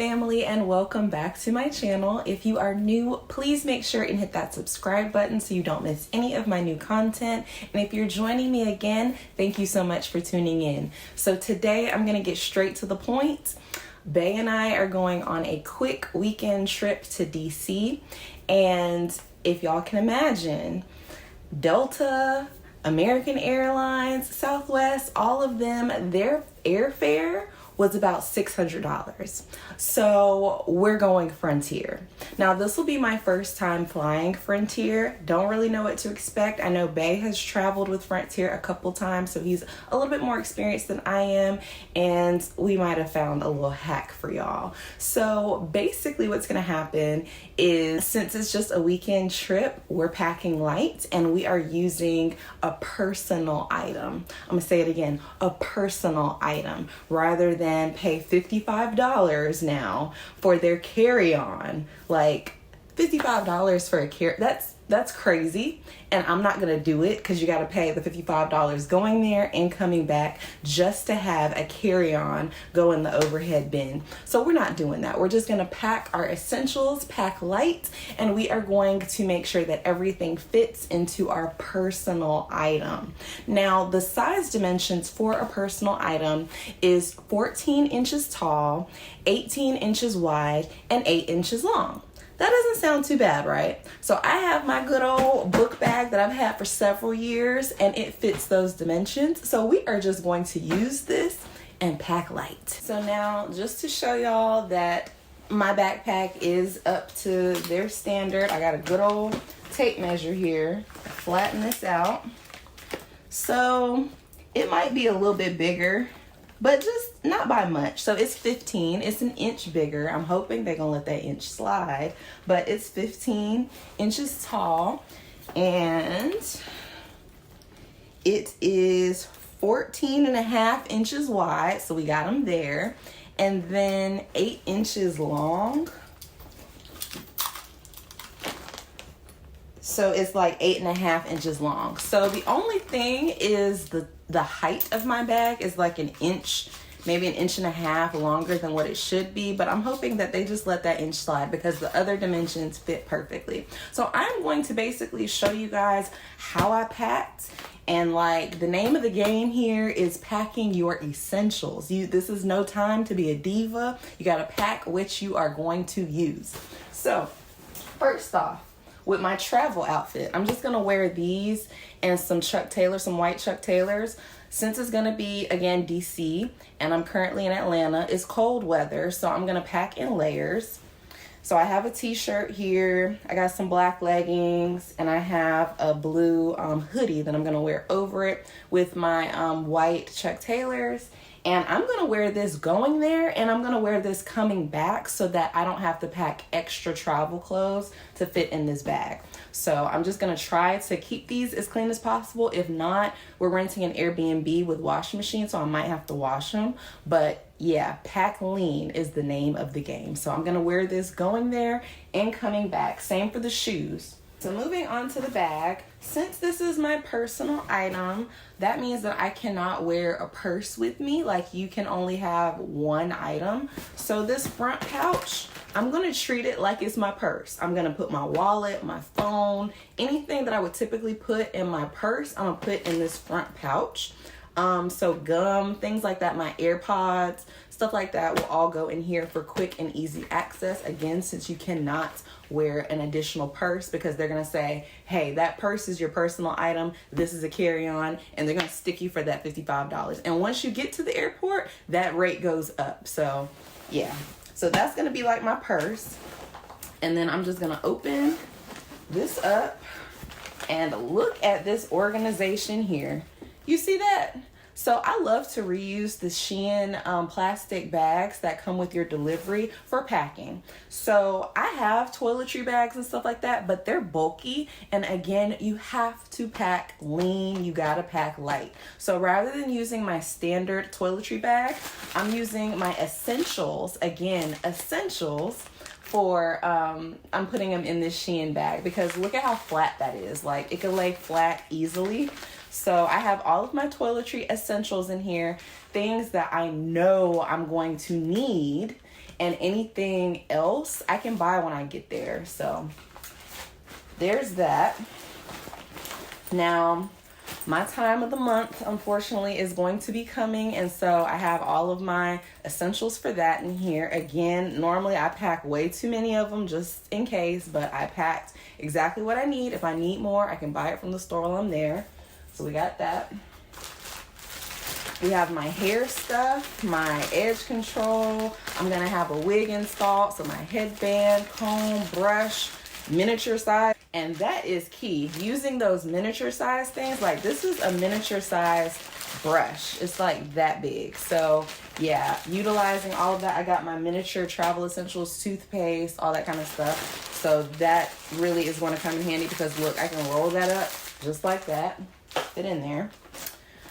family, and welcome back to my channel. If you are new, please make sure and hit that subscribe button so you don't miss any of my new content. And if you're joining me again, thank you so much for tuning in. So today I'm going to get straight to the point. Bae and I are going on a quick weekend trip to DC, and if y'all can imagine, Delta, American Airlines, Southwest, all of them, their airfare was about $600. So we're going Frontier. Now this will be my first time flying Frontier. Don't really know what to expect. I know Bae has traveled with Frontier a couple times, so he's a little bit more experienced than I am, and we might have found a little hack for y'all. So basically what's gonna happen is, since it's just a weekend trip, we're packing light and we are using a personal item. I'm gonna say it again, a personal item, rather than pay $55 now for their carry-on. Like $55 for a that's crazy, and I'm not gonna do it because you got to pay the $55 going there and coming back just to have a carry-on go in the overhead bin. So we're not doing that. We're just gonna pack our essentials, pack light, and we are going to make sure that everything fits into our personal item. Now the size dimensions for a personal item is 14 inches tall, 18 inches wide, and 8 inches long. That doesn't sound too bad, right? So I have my good old book bag that I've had for several years, and it fits those dimensions. So we are just going to use this and pack light. So now, just to show y'all that my backpack is up to their standard, I got a good old tape measure here. Flatten this out. So it might be a little bit bigger, but just not by much. So it's 15, it's an inch bigger. I'm hoping they're gonna let that inch slide, but it's 15 inches tall, and it is 14 and a half inches wide, so we got them there, and then 8 inches long. So it's like 8.5 inches long. So the only thing is the height of my bag is like an inch, maybe an inch and a half longer than what it should be, but I'm hoping that they just let that inch slide because the other dimensions fit perfectly. So I'm going to basically show you guys how I packed, and like the name of the game here is packing your essentials. This is no time to be a diva. You got to pack what you are going to use. So first off, with my travel outfit, I'm just gonna wear these and some Chuck Taylors, some white Chuck Taylors. Since it's gonna be, again, DC, and I'm currently in Atlanta, it's cold weather, so I'm gonna pack in layers. So I have a t-shirt here, I got some black leggings, and I have a blue hoodie that I'm gonna wear over it with my white Chuck Taylors. And I'm gonna wear this going there, and I'm gonna wear this coming back so that I don't have to pack extra travel clothes to fit in this bag. So I'm just gonna try to keep these as clean as possible. If not, we're renting an Airbnb with washing machine, so I might have to wash them. But yeah, pack lean is the name of the game. So I'm gonna wear this going there and coming back. Same for the shoes. So moving on to the bag, since this is my personal item, that means that I cannot wear a purse with me. Like, you can only have one item. So this front pouch, I'm gonna treat it like it's my purse. I'm gonna put my wallet, my phone, anything that I would typically put in my purse, I'm gonna put in this front pouch. So gum, things like that, my AirPods, stuff like that will all go in here for quick and easy access. Again, since you cannot wear an additional purse because they're gonna say, hey, that purse is your personal item, this is a carry-on, and they're gonna stick you for that $55. And once you get to the airport, that rate goes up. So yeah, so that's gonna be like my purse. And then I'm just gonna open this up and look at this organization here. You see that? So I love to reuse the Shein plastic bags that come with your delivery for packing. So I have toiletry bags and stuff like that, but they're bulky. And again, you have to pack lean, you gotta pack light. So rather than using my standard toiletry bag, I'm using my essentials, again, essentials, for I'm putting them in this Shein bag because look at how flat that is. Like, it could lay flat easily. So I have all of my toiletry essentials in here, things that I know I'm going to need, and anything else I can buy when I get there. So there's that. Now, my time of the month, unfortunately, is going to be coming, and so I have all of my essentials for that in here. Again, normally I pack way too many of them just in case, but I packed exactly what I need. If I need more, I can buy it from the store while I'm there. So we got that. We have my hair stuff, my edge control. I'm gonna have a wig installed, so my headband, comb, brush, miniature size. And that is key, using those miniature size things. Like, this is a miniature size brush. It's like that big. So yeah, utilizing all of that. I got my miniature travel essentials, toothpaste, all that kind of stuff. So that really is going to come in handy, because look, I can roll that up just like that, fit in there.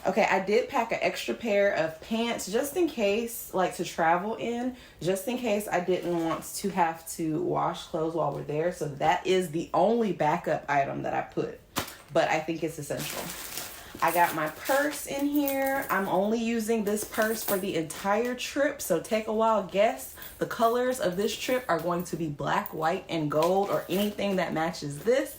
Okay, I did pack an extra pair of pants just in case, like to travel in, just in case I didn't want to have to wash clothes while we're there. So that is the only backup item that I put, but I think it's essential. I got my purse in here. I'm only using this purse for the entire trip, so take a wild guess. The colors of this trip are going to be black, white, and gold, or anything that matches this.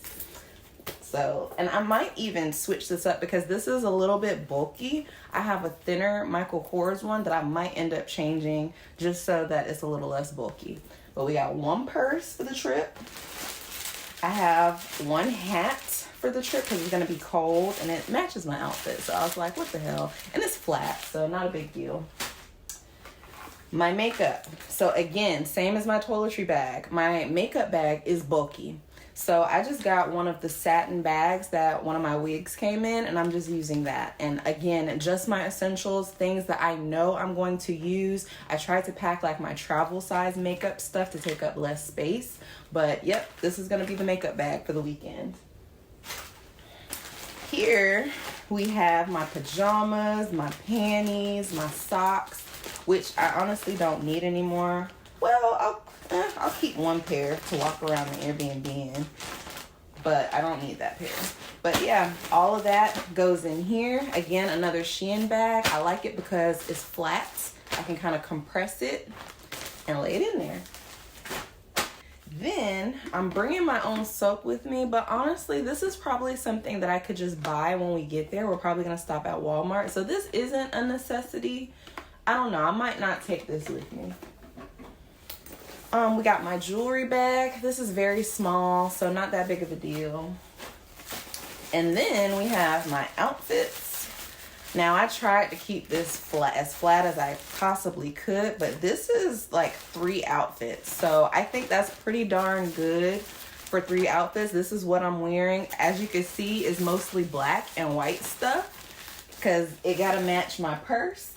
So, and I might even switch this up because this is a little bit bulky. I have a thinner Michael Kors one that I might end up changing just so that it's a little less bulky. But we got one purse for the trip. I have one hat for the trip because it's going to be cold and it matches my outfit. So I was like, what the hell? And it's flat, so not a big deal. My makeup. So again, same as my toiletry bag. My makeup bag is bulky. So I just got one of the satin bags that one of my wigs came in, and I'm just using that. And again, just my essentials, things that I know I'm going to use. I tried to pack like my travel size makeup stuff to take up less space. But yep, this is going to be the makeup bag for the weekend. Here we have my pajamas, my panties, my socks, which I honestly don't need anymore. Well, I'll keep one pair to walk around the Airbnb in, but I don't need that pair. But yeah, all of that goes in here. Again, another Shein bag. I like it because it's flat. I can kind of compress it and lay it in there. Then I'm bringing my own soap with me, but honestly, this is probably something that I could just buy when we get there. We're probably gonna stop at Walmart, so this isn't a necessity. I don't know, I might not take this with me. We got my jewelry bag. This is very small, so not that big of a deal. And then we have my outfits. Now, I tried to keep this as flat as I possibly could, but this is like 3 outfits. So I think that's pretty darn good for 3 outfits. This is what I'm wearing. As you can see, is mostly black and white stuff because it got to match my purse.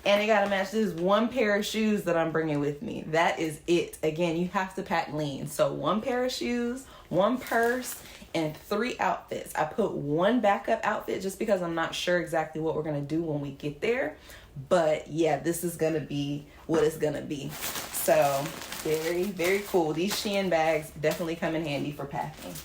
And it gotta match this one pair of shoes that I'm bringing with me. That is it. Again, you have to pack lean. So 1 pair of shoes, 1 purse, and 3 outfits. I put 1 backup outfit just because I'm not sure exactly what we're gonna do when we get there. But yeah, this is gonna be what it's gonna be. So very, very cool. These Shein bags definitely come in handy for packing.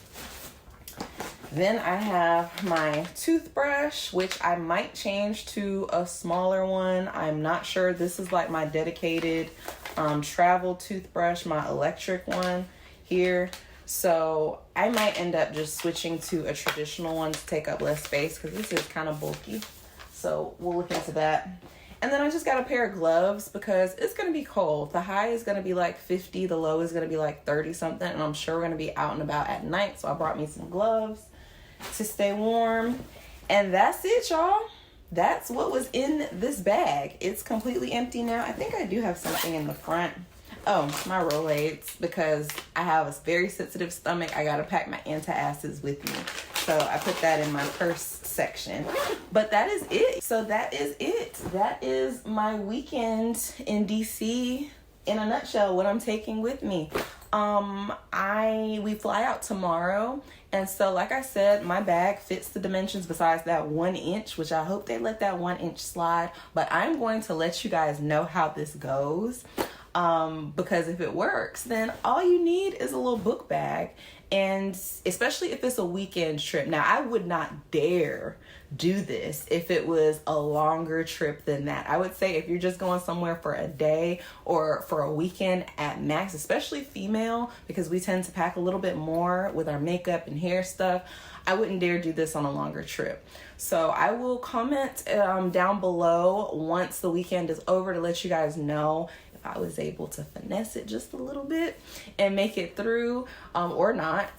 Then I have my toothbrush, which I might change to a smaller one. I'm not sure. This is like my dedicated travel toothbrush, my electric one here. So I might end up just switching to a traditional one to take up less space because this is kind of bulky. So we'll look into that. And then I just got a pair of gloves because it's going to be cold. The high is going to be like 50. The low is going to be like 30 something. And I'm sure we're going to be out and about at night. So I brought me some gloves to stay warm. And that's it, y'all. That's what was in this bag. It's completely empty now. I think I do have something in the front. Oh, my Rolaids, because I have a very sensitive stomach. I gotta pack my antacids with me. So I put that in my purse section. But that is it. So that is it. That is my weekend in DC in a nutshell, what I'm taking with me. We fly out tomorrow. And so, like I said, my bag fits the dimensions besides that 1 inch, which I hope they let that 1 inch slide. But I'm going to let you guys know how this goes. Because if it works, then all you need is a little book bag. And especially if it's a weekend trip. Now, I would not dare do this if it was a longer trip than that. I would say if you're just going somewhere for a day or for a weekend at max, especially female, because we tend to pack a little bit more with our makeup and hair stuff, I wouldn't dare do this on a longer trip. So I will comment down below once the weekend is over to let you guys know if I was able to finesse it just a little bit and make it through or not.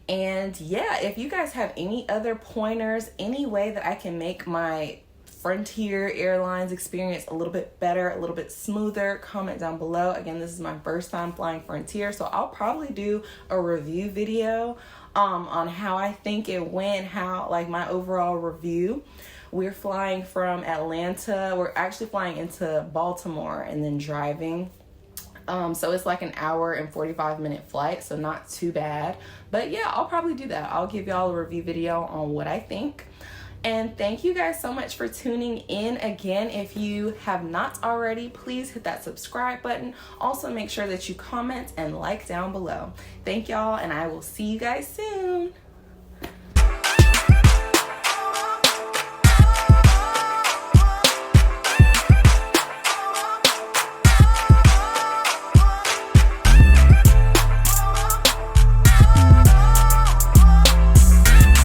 And yeah, if you guys have any other pointers, any way that I can make my Frontier Airlines experience a little bit better, a little bit smoother, comment down below. Again, this is my first time flying Frontier, so I'll probably do a review video on how I think it went, how like my overall review. We're flying from Atlanta. We're actually flying into Baltimore and then driving. So it's like an hour and 45-minute flight, so not too bad. But yeah, I'll probably do that. I'll give y'all a review video on what I think. And thank you guys so much for tuning in. Again, if you have not already, please hit that subscribe button. Also, make sure that you comment and like down below. Thank y'all, and I will see you guys soon.